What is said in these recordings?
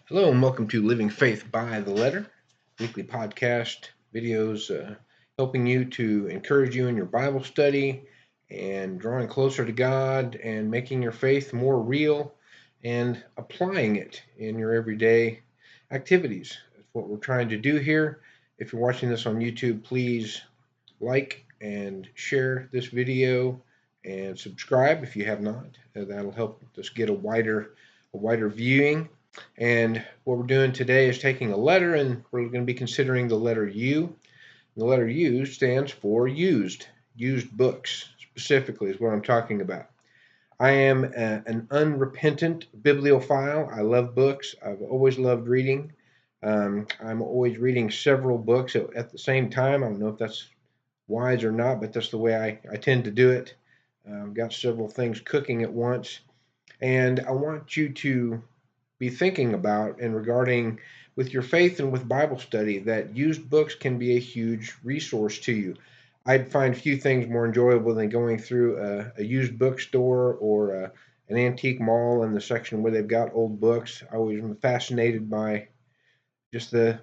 Hello and welcome to Living Faith by the Letter, weekly podcast videos helping you to encourage you in your Bible study and drawing closer to God and making your faith more real and applying it in your everyday activities. That's what we're trying to do here. If you're watching this on YouTube, please like and share this video and subscribe if you have not. That'll help us get a wider viewing. And what we're doing today is taking a letter, and we're going to be considering the letter U. The letter U stands for used books, specifically, is what I'm talking about. I am an unrepentant bibliophile. I love books. I've always loved reading. I'm always reading several books at the same time. I don't know if that's wise or not, but that's the way I tend to do it. I've got several things cooking at once. And I want you to be thinking about and regarding with your faith and with Bible study that used books can be a huge resource to you. I'd find few things more enjoyable than going through a used bookstore or an antique mall in the section where they've got old books. I always am fascinated by just the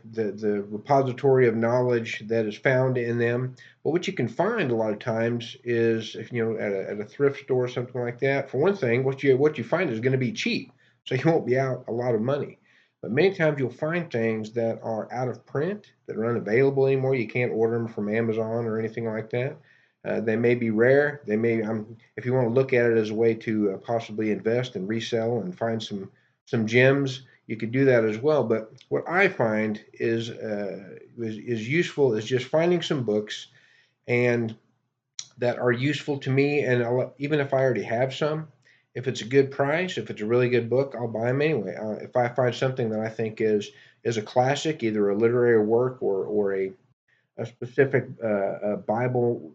repository of knowledge that is found in them. But what you can find a lot of times is if at a thrift store or something like that. For one thing, what you find is going to be cheap, so you won't be out a lot of money. But many times you'll find things that are out of print, that are unavailable anymore. You can't order them from Amazon or anything like that. They may be rare. They may, if you want to look at it as a way to possibly invest and resell and find some gems, you could do that as well. But what I find is useful is just finding some books and that are useful to me. And even if I already have some, if it's a good price, if it's a really good book, I'll buy them anyway. If I find something that I think is a classic, either a literary work or a specific uh, Bible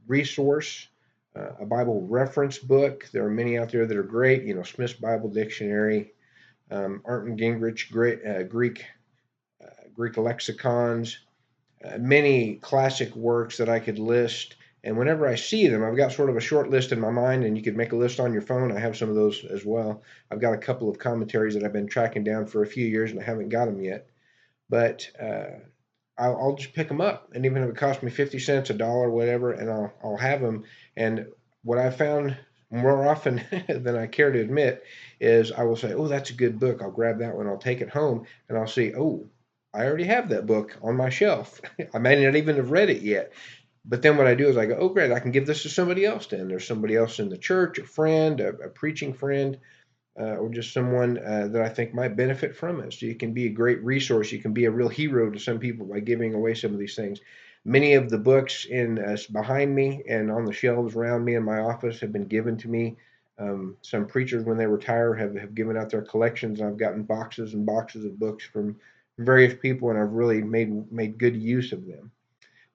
resource, a Bible reference book. There are many out there that are great. Smith's Bible Dictionary, Arndt and Gingrich, Greek lexicons, many classic works that I could list. And whenever I see them, I've got sort of a short list in my mind, and you could make a list on your phone. I have some of those as well. I've got a couple of commentaries that I've been tracking down for a few years, and I haven't got them yet. But I'll just pick them up, and even if it costs me 50 cents, a dollar, whatever, and I'll have them. And what I found more often than I care to admit is I will say, "Oh, that's a good book. I'll grab that one. I'll take it home, and I'll see, oh, I already have that book on my shelf. I may not even have read it yet." But then what I do is I go, "Oh, great! I can give this to somebody else. Then there's somebody else in the church, a friend, a preaching friend." Or just someone that I think might benefit from it. So you can be a great resource. You can be a real hero to some people by giving away some of these things. Many of the books in behind me and on the shelves around me in my office have been given to me. Some preachers, when they retire, have given out their collections. I've gotten boxes and boxes of books from various people, and I've really made good use of them.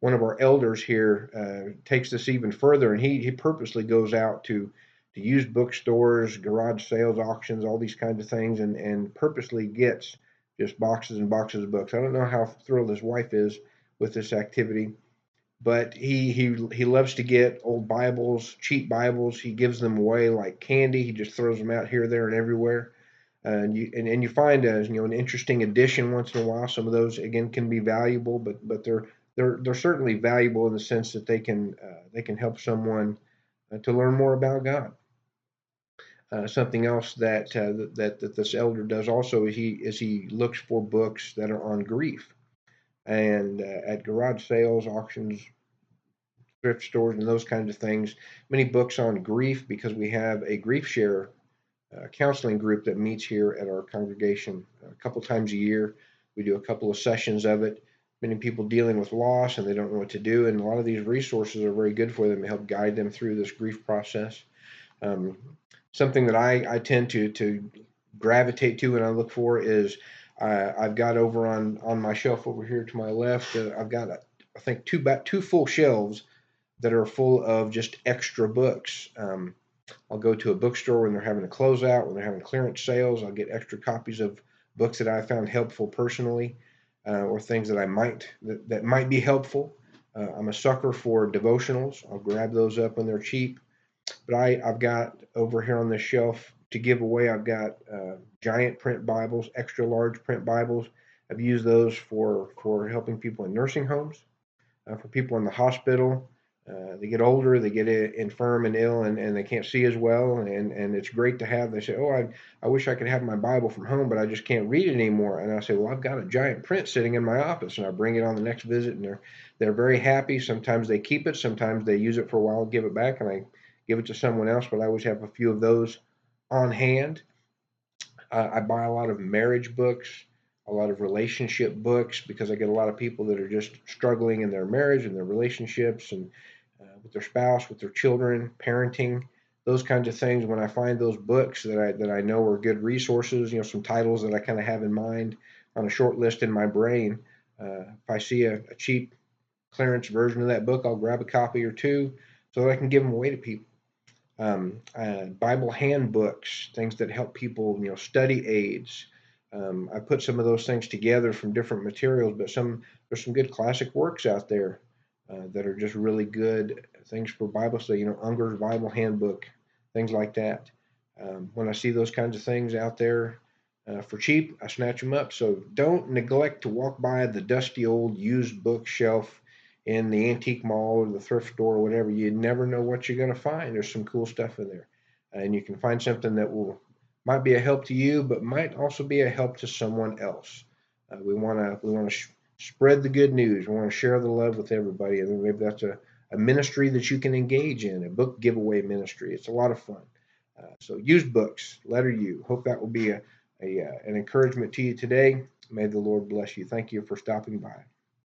One of our elders here takes this even further, and he purposely goes out to used bookstores, garage sales, auctions, all these kinds of things, and purposely gets just boxes and boxes of books. I don't know how thrilled his wife is with this activity, but he loves to get old Bibles, cheap Bibles. He gives them away like candy. He just throws them out here, there, and everywhere. And you find an interesting edition once in a while. Some of those again can be valuable, but they're certainly valuable in the sense that they can help someone to learn more about God. Something else that this elder does also is he looks for books that are on grief, and at garage sales, auctions, thrift stores, and those kinds of things. Many books on grief because we have a grief share counseling group that meets here at our congregation a couple times a year. We do a couple of sessions of it. Many people dealing with loss and they don't know what to do, and a lot of these resources are very good for them to help guide them through this grief process. Um, Something that I tend to gravitate to and I look for is I've got over on my shelf over here to my left. I've got I think two full shelves that are full of just extra books. I'll go to a bookstore when they're having a closeout, when they're having clearance sales. I'll get extra copies of books that I found helpful personally, or things that might be helpful. I'm a sucker for devotionals. I'll grab those up when they're cheap. But I've got over here on this shelf to give away. I've got giant print Bibles, extra large print Bibles. I've used those for helping people in nursing homes, for people in the hospital. They get older, they get infirm and ill, and they can't see as well. And it's great to have. They say, "Oh, I wish I could have my Bible from home, but I just can't read it anymore." And I say, "Well, I've got a giant print sitting in my office, and I bring it on the next visit, and they're very happy. Sometimes they keep it, sometimes they use it for a while, give it back, and I give it to someone else. But I always have a few of those on hand. I buy a lot of marriage books, a lot of relationship books, because I get a lot of people that are just struggling in their marriage and their relationships, and with their spouse, with their children, parenting, those kinds of things. When I find those books that I know are good resources, some titles that I kind of have in mind on a short list in my brain. If I see a cheap clearance version of that book, I'll grab a copy or two so that I can give them away to people. Bible handbooks, things that help people, study aids. I put some of those things together from different materials, but there's some good classic works out there that are just really good things for Bible study. Unger's Bible Handbook, things like that. When I see those kinds of things out there for cheap, I snatch them up. So don't neglect to walk by the dusty old used bookshelf in the antique mall or the thrift store or whatever. You never know what you're going to find. There's some cool stuff in there, and you can find something that will might be a help to you, but might also be a help to someone else. We want to spread the good news. We want to share the love with everybody, and maybe that's a ministry that you can engage in, a book giveaway ministry. It's a lot of fun. So use books, letter U. Hope that will be an encouragement to you today. May the Lord bless you. Thank you for stopping by.